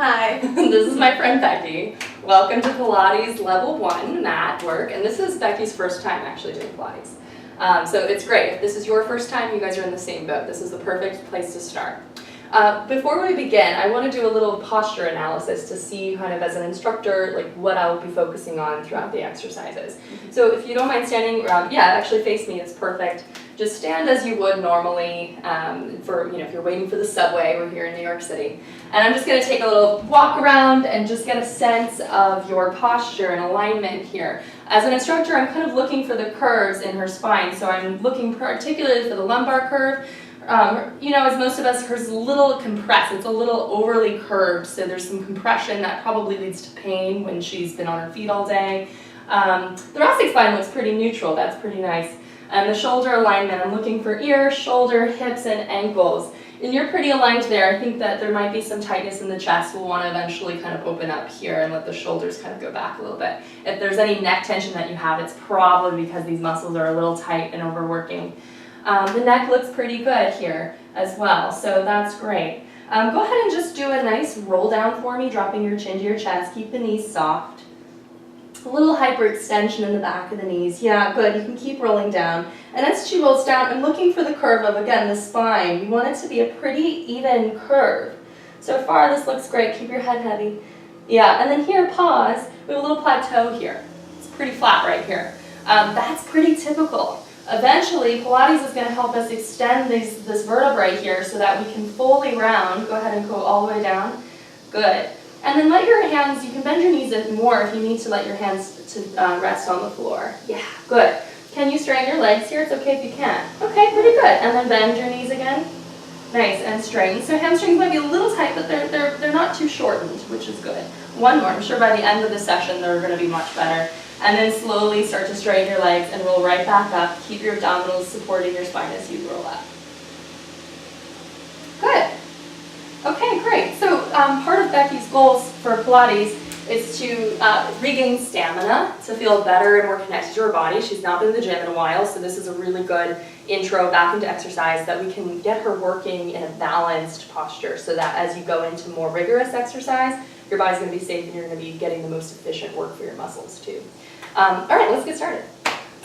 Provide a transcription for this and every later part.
Hi, this is my friend Becky. Welcome to Pilates Level 1 mat work, and this is Becky's first time actually doing Pilates. So it's great. If this is your first time, you guys are in the same boat. This is the perfect place to start. Before we begin, I want to do a little posture analysis to see kind of as an instructor, like what I'll be focusing on throughout the exercises. So if you don't mind standing, actually face me, it's perfect. Just stand as you would normally if you're waiting for the subway. We're here in New York City. And I'm just going to take a little walk around and just get a sense of your posture and alignment here. As an instructor, I'm kind of looking for the curves in her spine. So I'm looking particularly for the lumbar curve. As most of us, hers is a little compressed. It's a little overly curved, so there's some compression that probably leads to pain when she's been on her feet all day. Thoracic spine looks pretty neutral. That's pretty nice. And the shoulder alignment, I'm looking for ear, shoulder, hips, and ankles. And you're pretty aligned there. I think that there might be some tightness in the chest. We'll want to eventually kind of open up here and let the shoulders kind of go back a little bit. If there's any neck tension that you have, it's probably because these muscles are a little tight and overworking. The neck looks pretty good here as well, so that's great. Go ahead and just do a nice roll down for me, dropping your chin to your chest. Keep the knees soft. A little hyperextension in the back of the knees. Yeah, good. You can keep rolling down. And as she rolls down, I'm looking for the curve of, again, the spine. You want it to be a pretty even curve. So far, this looks great. Keep your head heavy. Yeah, and then here, pause. We have a little plateau here. It's pretty flat right here. That's pretty typical. Eventually, Pilates is going to help us extend this vertebrae here so that we can fully round. Go ahead and go all the way down. Good. And then let your hands, you can bend your knees more if you need to let your hands to rest on the floor. Yeah, good. Can you straighten your legs here? It's okay if you can't. Okay, pretty good. And then bend your knees again. Nice, and straighten. So hamstrings might be a little tight, but they're not too shortened, which is good. One more. I'm sure by the end of the session they're going to be much better. And then slowly start to straighten your legs and roll right back up. Keep your abdominals supporting your spine as you roll up. Good. Okay, great. So part of Becky's goals for Pilates is to regain stamina, to feel better and more connected to her body. She's not been in the gym in a while, so this is a really good intro back into exercise that we can get her working in a balanced posture so that as you go into more rigorous exercise, your body's going to be safe and you're going to be getting the most efficient work for your muscles too. All right, let's get started.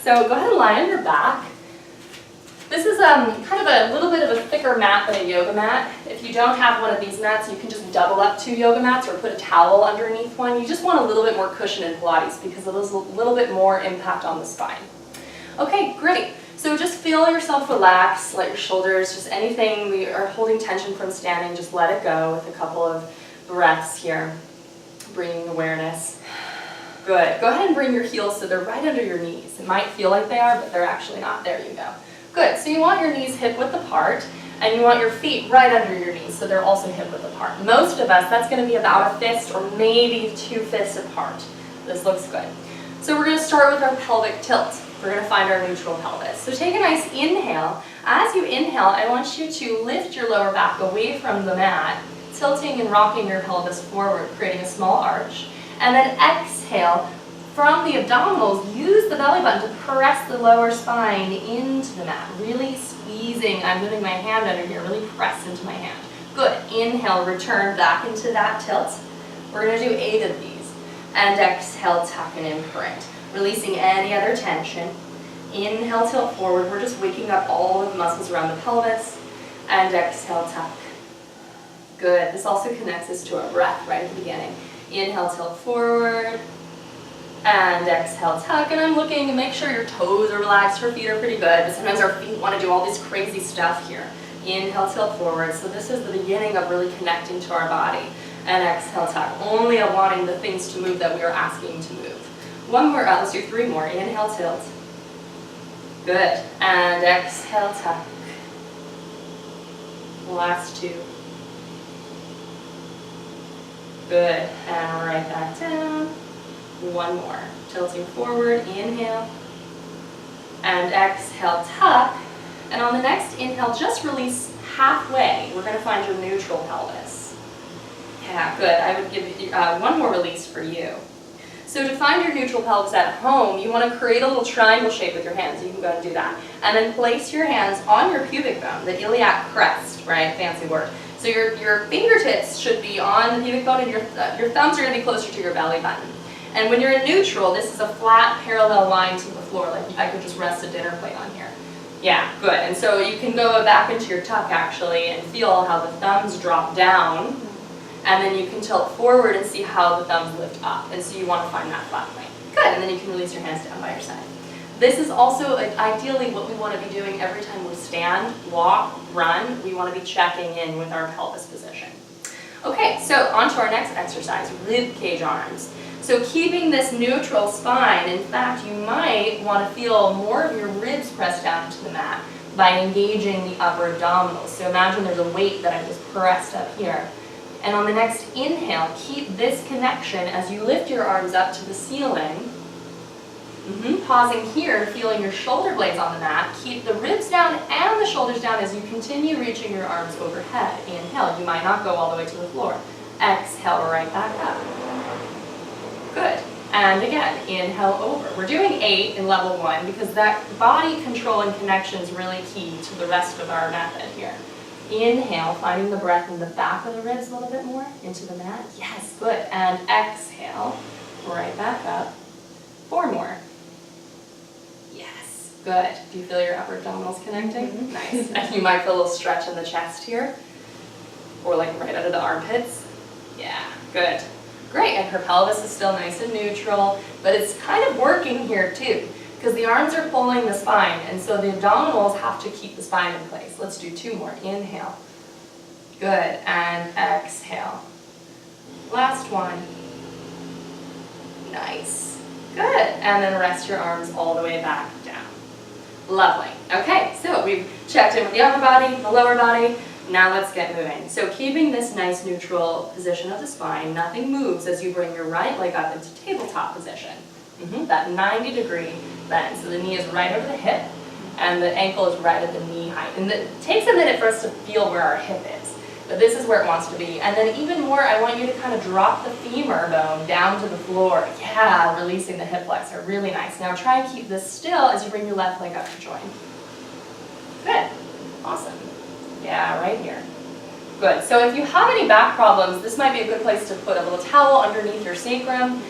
So go ahead and lie on your back. This is kind of a little bit of a thicker mat than a yoga mat. If you don't have one of these mats, you can just double up 2 yoga mats or put a towel underneath one. You just want a little bit more cushion in Pilates because it has a little bit more impact on the spine. Okay, great. So just feel yourself relax, let your shoulders, just anything we are holding tension from standing, just let it go with a couple of breaths here, bringing awareness. Good. Go ahead and bring your heels so they're right under your knees. It might feel like they are, but they're actually not. There you go. Good. So you want your knees hip-width apart, and you want your feet right under your knees, so they're also hip-width apart. Most of us, that's going to be about a fist or maybe 2 fists apart. This looks good. So we're going to start with our pelvic tilt. We're going to find our neutral pelvis. So take a nice inhale. As you inhale, I want you to lift your lower back away from the mat, tilting and rocking your pelvis forward, creating a small arch. And then exhale. From the abdominals, use the belly button to press the lower spine into the mat. Really squeezing. I'm moving my hand under here. Really press into my hand. Good. Inhale, return back into that tilt. We're going to do 8 of these. And exhale, tuck and imprint. Releasing any other tension. Inhale, tilt forward. We're just waking up all of the muscles around the pelvis. And exhale, tuck. Good. This also connects us to our breath right at the beginning. Inhale, tilt forward. And exhale, tuck, and I'm looking to make sure your toes are relaxed, her feet are pretty good, but sometimes our feet want to do all this crazy stuff here. Inhale, tilt forward. So this is the beginning of really connecting to our body. And exhale, tuck, only wanting the things to move that we are asking to move. One more, let's do 3 more. Inhale, tilt. Good. And exhale, tuck. Last 2. Good. And right back down. 1 more. Tilting forward, inhale, and exhale, tuck. And on the next inhale, just release halfway. We're going to find your neutral pelvis. Yeah, good. I would give you 1 more release for you. So to find your neutral pelvis at home, you want to create a little triangle shape with your hands. You can go and do that. And then place your hands on your pubic bone, the iliac crest, right? Fancy word. So your fingertips should be on the pubic bone, and your thumbs are going to be closer to your belly button. And when you're in neutral, this is a flat parallel line to the floor, like I could just rest a dinner plate on here. Yeah, good. And so you can go back into your tuck actually and feel how the thumbs drop down, and then you can tilt forward and see how the thumbs lift up. And so you want to find that flat point. Good, and then you can release your hands down by your side. This is also ideally what we want to be doing every time we stand, walk, run. We want to be checking in with our pelvis position. Okay, so on to our next exercise, rib cage arms. So keeping this neutral spine, in fact, you might want to feel more of your ribs pressed down into the mat by engaging the upper abdominals. So imagine there's a weight that I just pressed up here. And on the next inhale, keep this connection as you lift your arms up to the ceiling. Pausing here, feeling your shoulder blades on the mat. Keep the ribs down and the shoulders down as you continue reaching your arms overhead. Inhale, you might not go all the way to the floor. Exhale, right back up. Good. And again, inhale over. We're doing 8 in level 1 because that body control and connection is really key to the rest of our method here. Inhale, finding the breath in the back of the ribs a little bit more into the mat. Yes, good. And exhale, right back up. 4 more. Yes, good. Do you feel your upper abdominals connecting? Nice. And you might feel a little stretch in the chest here, or like right under the armpits. Yeah, good. Great, and her pelvis is still nice and neutral, but it's kind of working here too, because the arms are pulling the spine, and so the abdominals have to keep the spine in place. Let's do 2 more. Inhale. Good, and exhale. Last one. Nice. Good, and then rest your arms all the way back down. Lovely. Okay, so we've checked in with the upper body, the lower body. Now let's get moving. So keeping this nice neutral position of the spine, nothing moves as you bring your right leg up into tabletop position. That 90-degree bend. So the knee is right over the hip and the ankle is right at the knee height. And it takes a minute for us to feel where our hip is, but this is where it wants to be. And then even more, I want you to kind of drop the femur bone down to the floor. Yeah, releasing the hip flexor. Really nice. Now try and keep this still as you bring your left leg up to join. Good. Awesome. Yeah, right here. Good. So if you have any back problems, this might be a good place to put a little towel underneath your sacrum.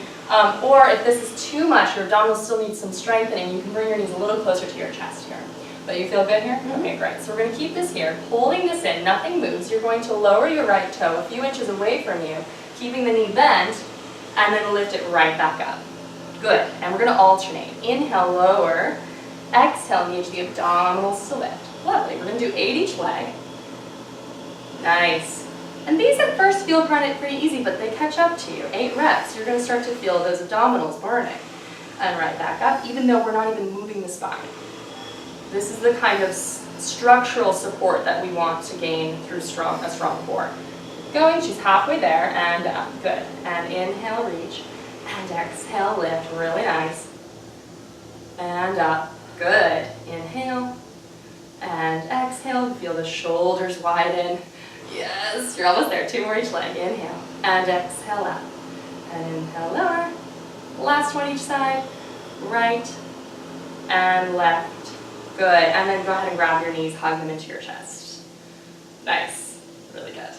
Or if this is too much, your abdominals still need some strengthening, you can bring your knees a little closer to your chest here. But you feel good here? Okay, great. So we're going to keep this here, pulling this in, nothing moves. You're going to lower your right toe a few inches away from you, keeping the knee bent, and then lift it right back up. Good. And we're going to alternate. Inhale, lower. Exhale, engage the abdominals to lift. Lovely. We're going to do 8 each leg. Nice. And these at first feel pretty easy, but they catch up to you. 8 reps, you're going to start to feel those abdominals burning. And right back up, even though we're not even moving the spine. This is the kind of structural support that we want to gain through a strong core. Going, she's halfway there, and up. Good. And inhale, reach. And exhale, lift. Really nice. And up. Good. Inhale. And exhale, feel the shoulders widen. Yes, you're almost there. 2 more each leg. Inhale. And exhale up. And inhale lower. Last one each side. Right and left. Good. And then go ahead and grab your knees, hug them into your chest. Nice. Really good.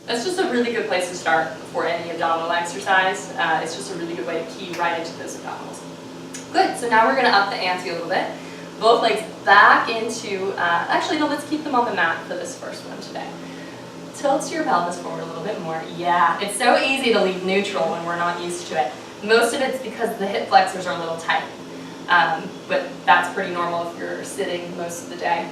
That's just a really good place to start for any abdominal exercise. It's just a really good way to key right into those abdominals. Good. So now we're going to up the ante a little bit. Both legs back into, actually no, let's keep them on the mat for this first one today. Tilt your pelvis forward a little bit more. Yeah, it's so easy to leave neutral when we're not used to it. Most of it's because the hip flexors are a little tight, but that's pretty normal if you're sitting most of the day.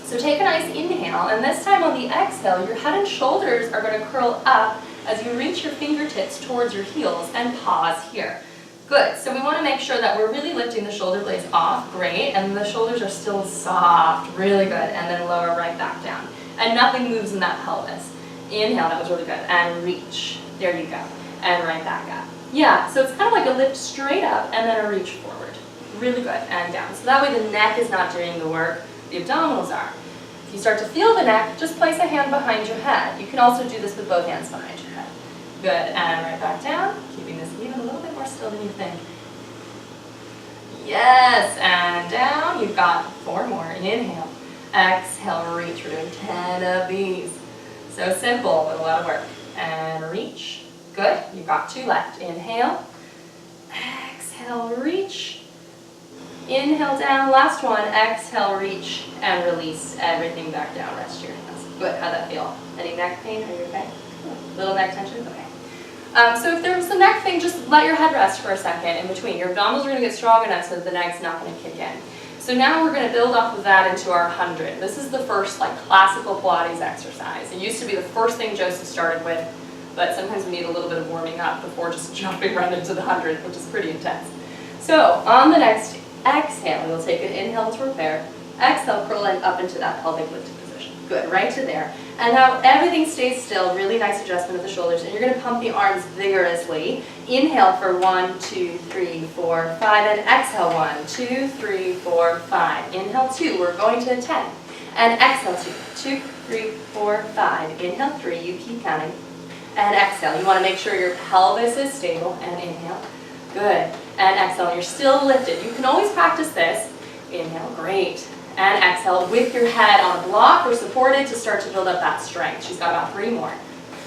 So take a nice inhale, and this time on the exhale, your head and shoulders are going to curl up as you reach your fingertips towards your heels and pause here. Good, so we want to make sure that we're really lifting the shoulder blades off, great, and the shoulders are still soft, really good, and then lower right back down. And nothing moves in that pelvis. Inhale, that was really good, and reach, there you go, and right back up. Yeah, so it's kind of like a lift straight up and then a reach forward. Really good, and down. So that way the neck is not doing the work, the abdominals are. If you start to feel the neck, just place a hand behind your head. You can also do this with both hands behind your head. Good, and right back down, keeping this even a little bit more still than you think. Yes, and down, you've got 4 more. Inhale, exhale, reach. We're doing 10 of these. So simple, but a lot of work. And reach. Good. You got 2 left. Inhale. Exhale, reach. Inhale down. Last one. Exhale, reach. And release everything back down. Rest your hands. Good. How'd that feel? Any neck pain? Are you okay? Little neck tension? Okay. So if there's a neck thing, just let your head rest for a second in between. Your abdominals are going to get strong enough so that the neck's not going to kick in. So now we're going to build off of that into our 100. This is the first classical Pilates exercise. It used to be the first thing Joseph started with, but sometimes we need a little bit of warming up before just jumping right into the 100, which is pretty intense. So on the next exhale, you'll take an inhale to prepare. Exhale, curling up into that pelvic lifted position. Good, right to there. And now everything stays still, really nice adjustment of the shoulders, and you're going to pump the arms vigorously. Inhale for 1, 2, 3, 4, 5, and exhale 1, 2, 3, 4, 5. Inhale 2, we're going to 10. And exhale 2, 2, 3, 4, 5. Inhale 3, you keep counting. And exhale, you want to make sure your pelvis is stable, and inhale. Good. And exhale, you're still lifted. You can always practice this. Inhale, great. And exhale with your head on a block or supported to start to build up that strength. She's got about 3 more.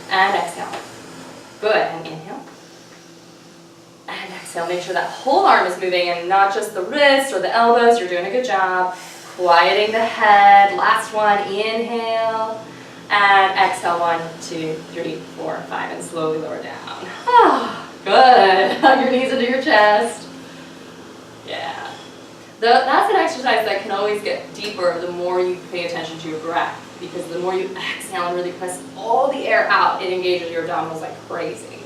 And exhale. Good. And inhale. And exhale. Make sure that whole arm is moving and not just the wrists or the elbows. You're doing a good job. Quieting the head. Last one. Inhale. And exhale. 1, 2, 3, 4, 5. And slowly lower down. Good. Hug your knees into your chest. Yeah. That's an exercise that can always get deeper the more you pay attention to your breath, because the more you exhale and really press all the air out, it engages your abdominals like crazy.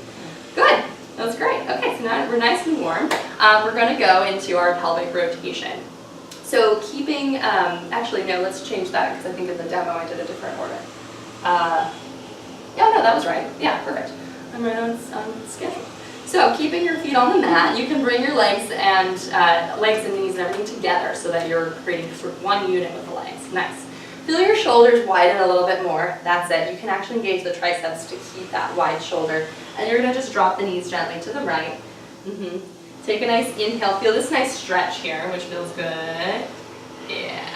Good. That's great. Okay, so now we're nice and warm. We're going to go into our pelvic rotation. So keeping, actually no, let's change that because I think in the demo I did a different order. Yeah, no, that was right. Yeah, perfect. I'm right on schedule. So keeping your feet on the mat, you can bring your legs and knees and everything together so that you're creating sort of one unit with the legs. Nice. Feel your shoulders widen a little bit more. That's it. You can actually engage the triceps to keep that wide shoulder. And you're going to just drop the knees gently to the right. Take a nice inhale. Feel this nice stretch here, which feels good. Yeah.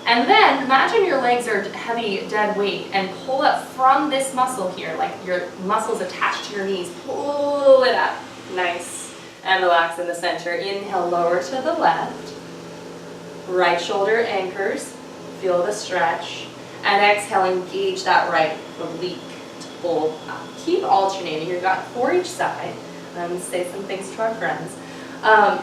And then imagine your legs are heavy, dead weight, and pull up from this muscle here, like your muscles attached to your knees. Pull it up. Nice. And relax in the center. Inhale, lower to the left. Right shoulder anchors. Feel the stretch. And exhale, engage that right oblique to pull up. Keep alternating. You've got 4 each side. Say some things to our friends.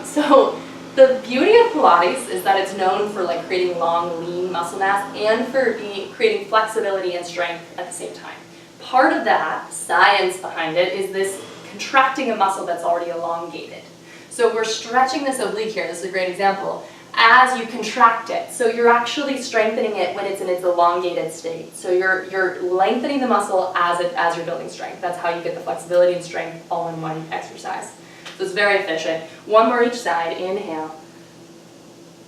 So the beauty of Pilates is that it's known for creating long, lean muscle mass and for creating flexibility and strength at the same time. Part of that science behind it is this contracting a muscle that's already elongated. So we're stretching this oblique here. This is a great example. As you contract it, so you're actually strengthening it when it's in its elongated state. So you're lengthening the muscle as you're building strength. That's how you get the flexibility and strength all in one exercise. So it's very efficient. 1 more each side. Inhale.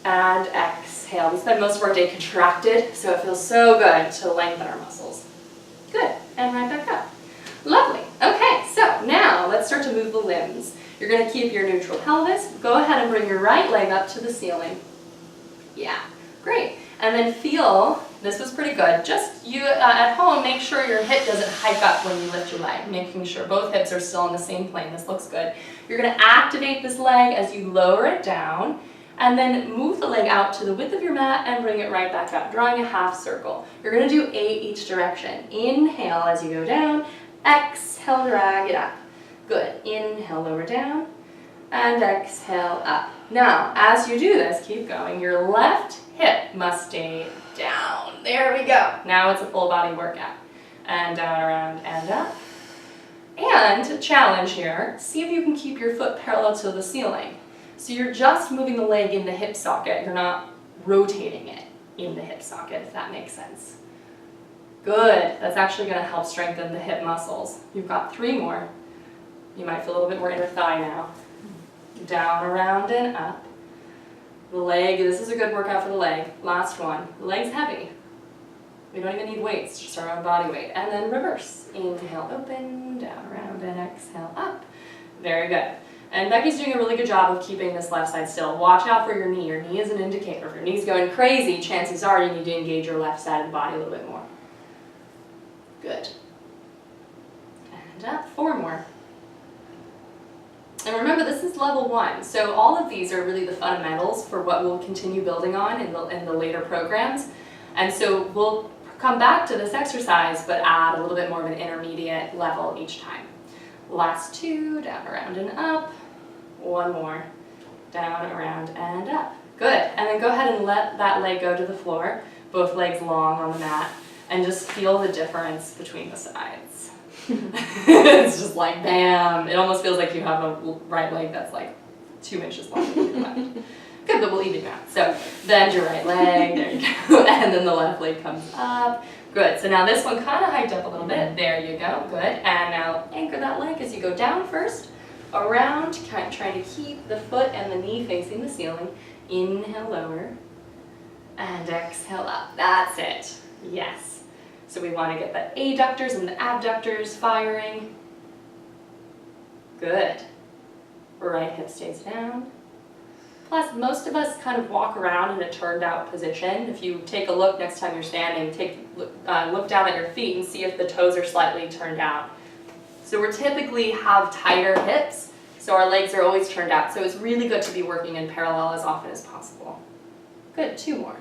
And exhale. We spend most of our day contracted, so it feels so good to lengthen our muscles. Good. And right back up. Lovely. Okay, so now let's start to move the limbs. You're going to keep your neutral pelvis. Go ahead and bring your right leg up to the ceiling. Yeah, great. And then feel, this was pretty good, just you at home, make sure your hip doesn't hike up when you lift your leg, making sure both hips are still on the same plane. This looks good. You're going to activate this leg as you lower it down, and then move the leg out to the width of your mat and bring it right back up, drawing a half circle. You're going to do 8 each direction. Inhale as you go down, exhale, drag it up. Good. Inhale, lower down, and exhale, up. Now, as you do this, keep going. Your left hip must stay down. There we go. Now it's a full body workout. And down, around, and up. And challenge here, see if you can keep your foot parallel to the ceiling. So you're just moving the leg in the hip socket. You're not rotating it in the hip socket, if that makes sense. Good. That's actually going to help strengthen the hip muscles. You've got 3 more. You might feel a little bit more inner thigh now. Down, around, and up. The leg, this is a good workout for the leg. Last one. The leg's heavy. We don't even need weights, just our own body weight. And then reverse. Inhale, open, down, around, and exhale, up. Very good. And Becky's doing a really good job of keeping this left side still. Watch out for your knee. Your knee is an indicator. If your knee's going crazy, chances are you need to engage your left side of the body a little bit more. Good. level 1. So all of these are really the fundamentals for what we'll continue building on in the later programs. And so we'll come back to this exercise, but add a little bit more of an intermediate level each time. Last 2, down, around, and up. 1 more, down, around, and up. Good, and then go ahead and let that leg go to the floor, both legs long on the mat, and just feel the difference between the sides. It's just like, bam. It almost feels like you have a right leg that's like 2 inches longer than your left. Good, but we'll even that. So bend your right leg, there you go, and then the left leg comes up. Good, so now this one kind of hiked up a little bit. There you go, good. And now anchor that leg as you go down first, around, kind of trying to keep the foot and the knee facing the ceiling. Inhale, lower, and exhale up. That's it, yes. So we want to get the adductors and the abductors firing. Good. Right hip stays down. Plus, most of us kind of walk around in a turned out position. If you take a look next time you're standing, look down at your feet and see if the toes are slightly turned out. So we typically have tighter hips, so our legs are always turned out. So it's really good to be working in parallel as often as possible. Good, 2 more.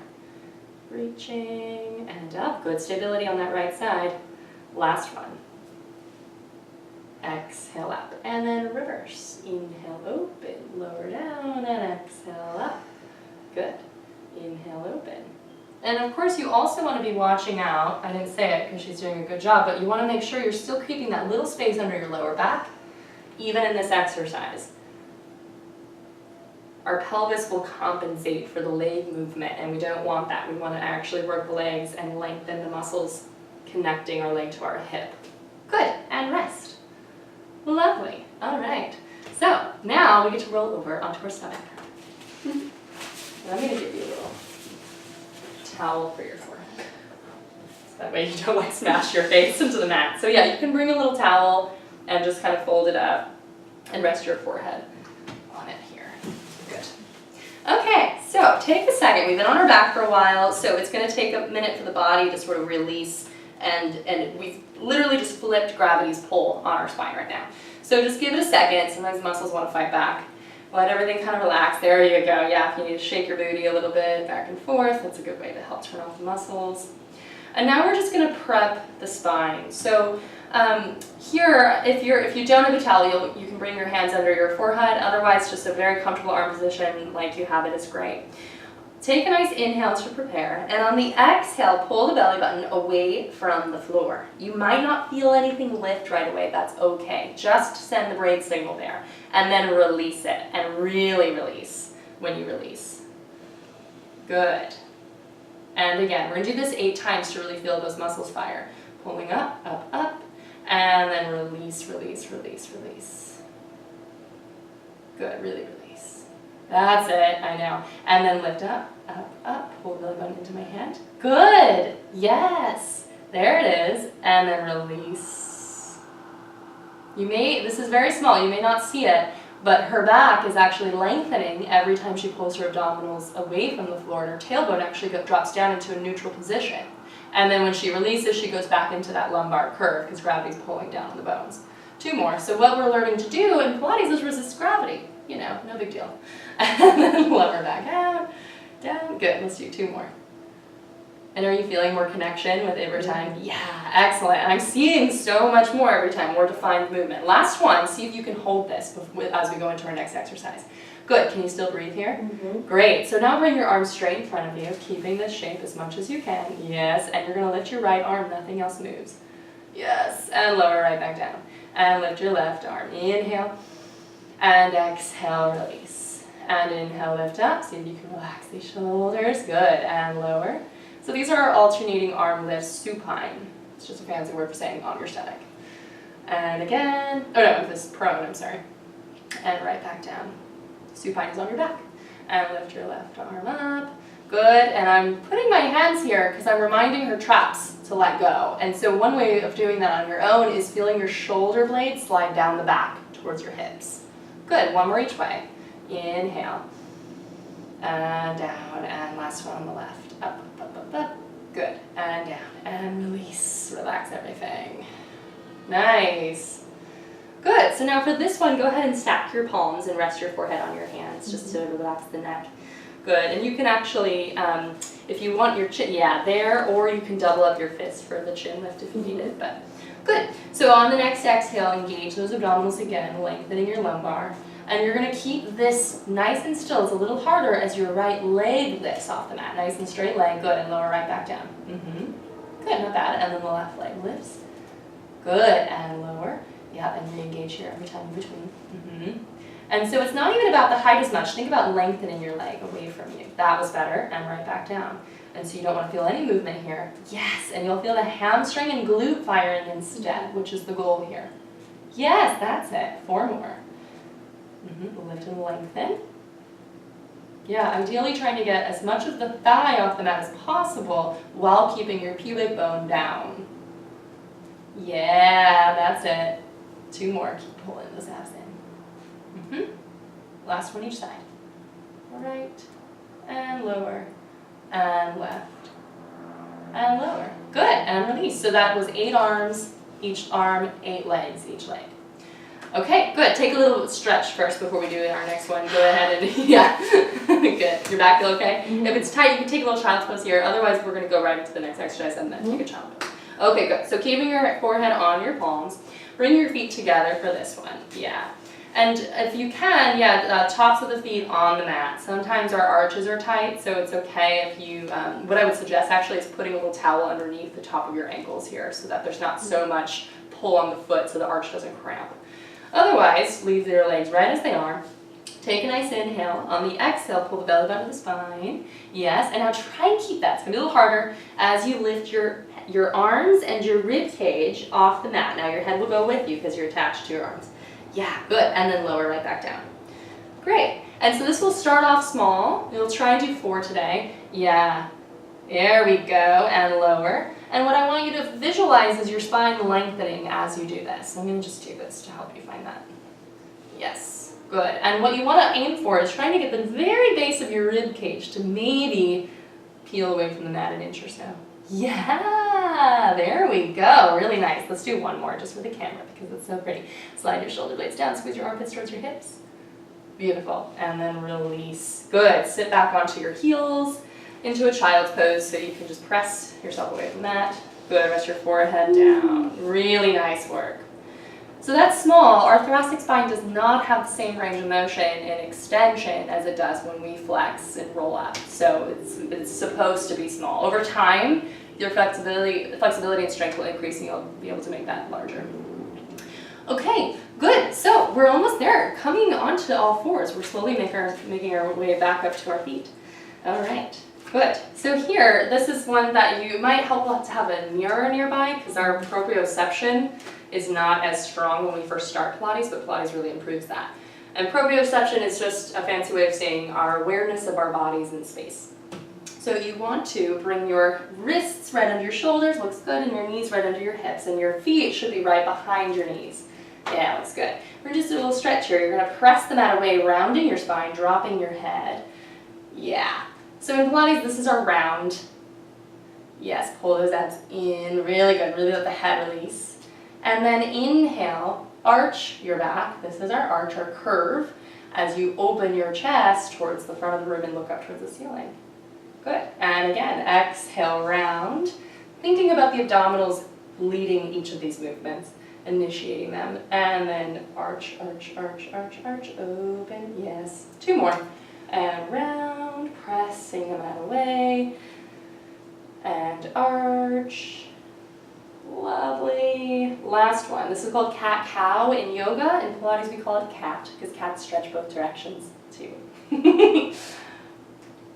Reaching and up. Good stability on that right side. Last one. Exhale up and then reverse. Inhale, open, lower down, and exhale up. Good. Inhale, open. And of course you also want to be watching out, I didn't say it because she's doing a good job, but you want to make sure you're still keeping that little space under your lower back, even in this exercise. Our pelvis will compensate for the leg movement, and we don't want that. We want to actually work the legs and lengthen the muscles connecting our leg to our hip. Good, and rest. Lovely. All right. So now we get to roll over onto our stomach. I'm going to give you a little towel for your forehead. So that way you don't like smash your face into the mat. So yeah, you can bring a little towel and just kind of fold it up and rest your forehead on it here. Good. Okay, so take a second. We've been on our back for a while, so it's going to take a minute for the body to sort of release. And we've literally just flipped gravity's pull on our spine right now. So just give it a second. Sometimes muscles want to fight back. Let everything kind of relax. There you go. Yeah, if you need to shake your booty a little bit back and forth, that's a good way to help turn off the muscles. And now we're just going to prep the spine. So here, if you don't have a towel, you can bring your hands under your forehead. Otherwise, just a very comfortable arm position like you have it is great. Take a nice inhale to prepare, and on the exhale, pull the belly button away from the floor. You might not feel anything lift right away, that's okay. Just send the brain signal there, and then release it, and really release when you release. Good. And again, we're gonna do this 8 times to really feel those muscles fire. Pulling up, up, up, and then release, release, release, release. Good, really release. That's it, I know. And then lift up, up, up, pull the belly button into my hand. Good, yes, there it is. And then release. This is very small, you may not see it, but her back is actually lengthening every time she pulls her abdominals away from the floor, and her tailbone actually drops down into a neutral position. And then when she releases, she goes back into that lumbar curve because gravity's pulling down on the bones. 2 more. So what we're learning to do in Pilates is resist gravity. You know, no big deal. And then lower back out, down. Good, let's do 2 more. And are you feeling more connection with every time? Yeah, excellent. And I'm seeing so much more every time, more defined movement. Last one, see if you can hold this as we go into our next exercise. Good, can you still breathe here? Mm-hmm. Great, so now bring your arms straight in front of you, keeping this shape as much as you can. Yes, and you're gonna lift your right arm, nothing else moves. Yes, and lower right back down. And lift your left arm. Inhale. And exhale, release. And inhale, lift up. See if you can relax these shoulders. Good. And lower. So these are our alternating arm lifts, supine. It's just a fancy word for saying on your stomach. And again, oh no, this is prone, I'm sorry. And right back down. Supine is on your back. And lift your left arm up. Good. And I'm putting my hands here because I'm reminding her traps to let go. And so one way of doing that on your own is feeling your shoulder blades slide down the back towards your hips. Good, 1 more each way. Inhale, and down, and last one on the left. Up, up, up, up. Good, and down, and release. Relax everything. Nice. Good. So now for this one, go ahead and stack your palms and rest your forehead on your hands just to relax the neck. Good. And you can actually, if you want your chin, yeah, there, or you can double up your fist for the chin lift if you need it. But good. So on the next exhale, engage those abdominals again, lengthening your lumbar. And you're going to keep this nice and still. It's a little harder as your right leg lifts off the mat. Nice and straight leg. Good. And lower right back down. Good. Not bad. And then the left leg lifts. Good. And lower. Yeah, and re-engage here every time in between. And so it's not even about the height as much. Think about lengthening your leg away from you. That was better. And right back down. And so you don't want to feel any movement here. Yes, and you'll feel the hamstring and glute firing instead, which is the goal here. Yes, that's it. 4 more. Lift and lengthen. Yeah, ideally trying to get as much of the thigh off the mat as possible while keeping your pubic bone down. Yeah, that's it. 2 more. Keep pulling those abs in. Last one each side. Right and lower and left and lower. Good, and release. So that was 8 arms, each arm, 8 legs, each leg. Okay, good. Take a little stretch first before we do our next one. Go ahead and, yeah, good. Your back feel okay? If it's tight, you can take a little child's pose here. Otherwise, we're going to go right into the next exercise and then take a child's pose. Okay, good. So keeping your forehead on your palms. Bring your feet together for this one. Yeah. And if you can, tops of the feet on the mat. Sometimes our arches are tight, so it's okay if you, what I would suggest actually is putting a little towel underneath the top of your ankles here so that there's not so much pull on the foot so the arch doesn't cramp. Otherwise, leave your legs right as they are. Take a nice inhale. On the exhale, pull the belly button to the spine. Yes, and now try and keep that. It's going to be a little harder as you lift your arms and your rib cage off the mat. Now your head will go with you because you're attached to your arms. Yeah, good. And then lower right back down. Great. And so this will start off small. We'll try and do 4 today. Yeah. There we go. And lower. And what I want you to visualize is your spine lengthening as you do this. I'm going to just do this to help you find that. Yes. Good. And what you want to aim for is trying to get the very base of your rib cage to maybe peel away from the mat an inch or so. Yeah, there we go. Really nice. Let's do 1 more just for the camera because it's so pretty. Slide your shoulder blades down, squeeze your armpits towards your hips. Beautiful. And then release. Good. Sit back onto your heels into a child's pose so you can just press yourself away from that. Good. Rest your forehead down. Really nice work. So that's small. Our thoracic spine does not have the same range of motion in extension as it does when we flex and roll up. So it's supposed to be small. Over time, your flexibility and strength will increase and you'll be able to make that larger. Okay, good. So we're almost there. Coming onto all 4s. We're slowly making our way back up to our feet. All right. Good. So here, this is one that you might help to have a mirror nearby because our proprioception is not as strong when we first start Pilates, but Pilates really improves that. And proprioception is just a fancy way of saying our awareness of our bodies in space. So you want to bring your wrists right under your shoulders, looks good, and your knees right under your hips, and your feet should be right behind your knees. Yeah, looks good. We're just do a little stretch here. You're going to press the mat away, rounding your spine, dropping your head. Yeah. So in Pilates, this is our round. Yes, pull those abs in. Really good. Really let the head release. And then inhale, arch your back. This is our arch, our curve, as you open your chest towards the front of the room and look up towards the ceiling. Good. And again, exhale, round. Thinking about the abdominals leading each of these movements, initiating them. And then arch, arch, arch, arch, arch, open. Yes. 2 more. And round, pressing the mat away. And arch. Lovely. Last one. This is called cat-cow in yoga. In Pilates, we call it cat because cats stretch both directions too.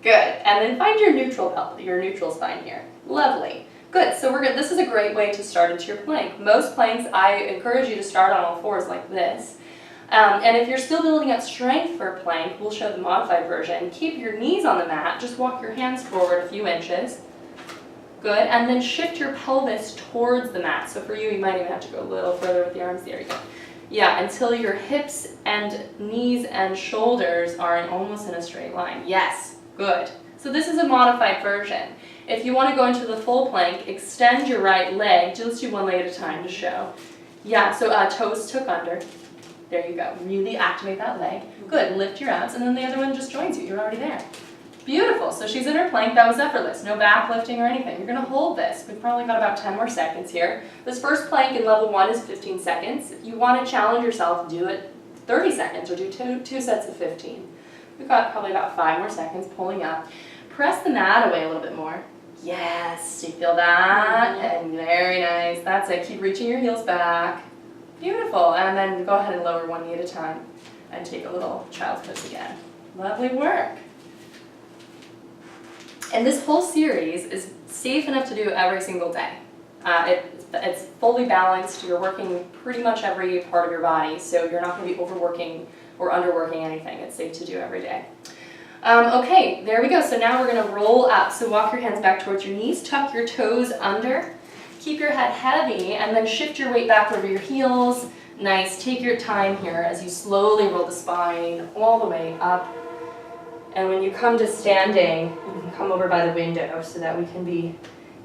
Good. And then find your neutral spine here. Lovely. Good. So we're good. This is a great way to start into your plank. Most planks, I encourage you to start on all 4s like this. And if you're still building up strength for a plank, we'll show the modified version. Keep your knees on the mat. Just walk your hands forward a few inches. Good, and then shift your pelvis towards the mat. So for you, you might even have to go a little further with the arms. There you go. Yeah, until your hips and knees and shoulders are almost in a straight line. Yes, good. So this is a modified version. If you want to go into the full plank, extend your right leg. Let's do 1 leg at a time to show. Yeah, so toes tuck under. There you go. Really activate that leg. Good. Lift your abs, and then the other one just joins you. You're already there. Beautiful. So she's in her plank. That was effortless. No back lifting or anything. You're going to hold this. We've probably got about 10 more seconds here. This first plank in level 1 is 15 seconds. If you want to challenge yourself, do it 30 seconds or do two sets of 15. We've got probably about 5 more seconds pulling up. Press the mat away a little bit more. Yes. Do you feel that? And very nice. That's it. Keep reaching your heels back. Beautiful. And then go ahead and lower one knee at a time and take a little child's pose again. Lovely work. And this whole series is safe enough to do every single day. It's fully balanced. You're working pretty much every part of your body, so you're not going to be overworking or underworking anything. It's safe to do every day. Okay, there we go. So now we're going to roll up. So walk your hands back towards your knees, tuck your toes under, keep your head heavy, and then shift your weight back over your heels. Nice. Take your time here as you slowly roll the spine all the way up. And when you come to standing, you can come over by the window so that we can be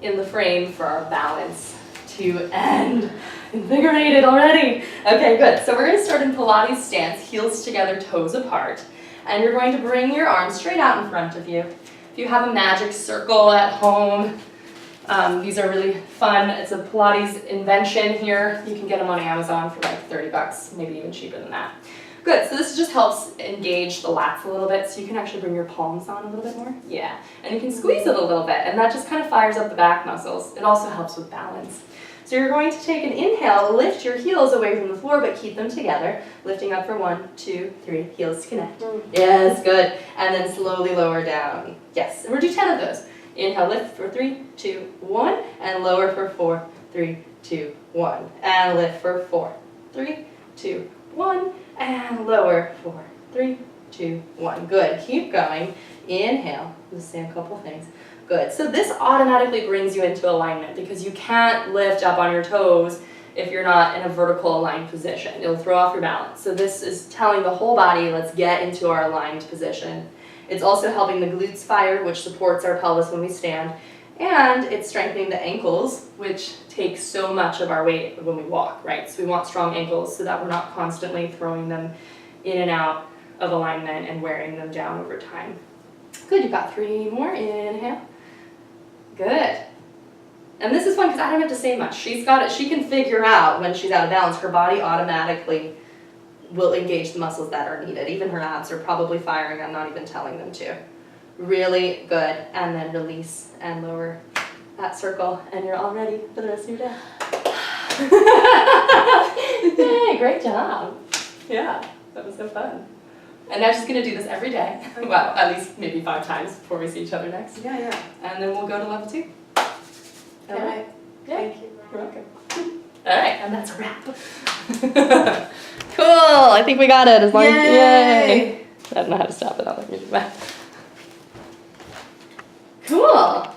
in the frame for our balance to end. Invigorated already. Okay, good. So we're going to start in Pilates stance, heels together, toes apart. And you're going to bring your arms straight out in front of you. If you have a magic circle at home, these are really fun. It's a Pilates invention here. You can get them on Amazon for like 30 bucks, maybe even cheaper than that. Good, so this just helps engage the lats a little bit, so you can actually bring your palms on a little bit more. Yeah, and you can squeeze it a little bit, and that just kind of fires up the back muscles. It also helps with balance. So you're going to take an inhale, lift your heels away from the floor, but keep them together. Lifting up for 1, 2, 3, heels connect. Yes, good. And then slowly lower down. Yes, and we'll do 10 of those. Inhale, lift for 3, 2, 1, and lower for 4, 3, 2, 1. And lift for 4, 3, 2, 1. And lower, 4, 3, 2, 1. Good, keep going. Inhale, just say a couple things. Good, so this automatically brings you into alignment because you can't lift up on your toes if you're not in a vertical aligned position. It'll throw off your balance. So this is telling the whole body, let's get into our aligned position. It's also helping the glutes fire, which supports our pelvis when we stand. And it's strengthening the ankles, which takes so much of our weight when we walk, right? So we want strong ankles so that we're not constantly throwing them in and out of alignment and wearing them down over time. Good, you've got 3 more. Inhale. Good. And this is fun because I don't have to say much. She's got it. She can figure out when she's out of balance. Her body automatically will engage the muscles that are needed. Even her abs are probably firing. I'm not even telling them to. Really good. And then release and lower that circle, and you're all ready for the rest of your day. Yay, great job. Yeah, that was so fun. And now she's going to do this every day. Well, at least maybe 5 times before we see each other next. Yeah. And then we'll go to level 2. All right. Yeah. Thank you. You're welcome. All right, and that's a wrap. Cool. I think we got it. As long as yay. I don't know how to stop it. I'll let you do that. Cool.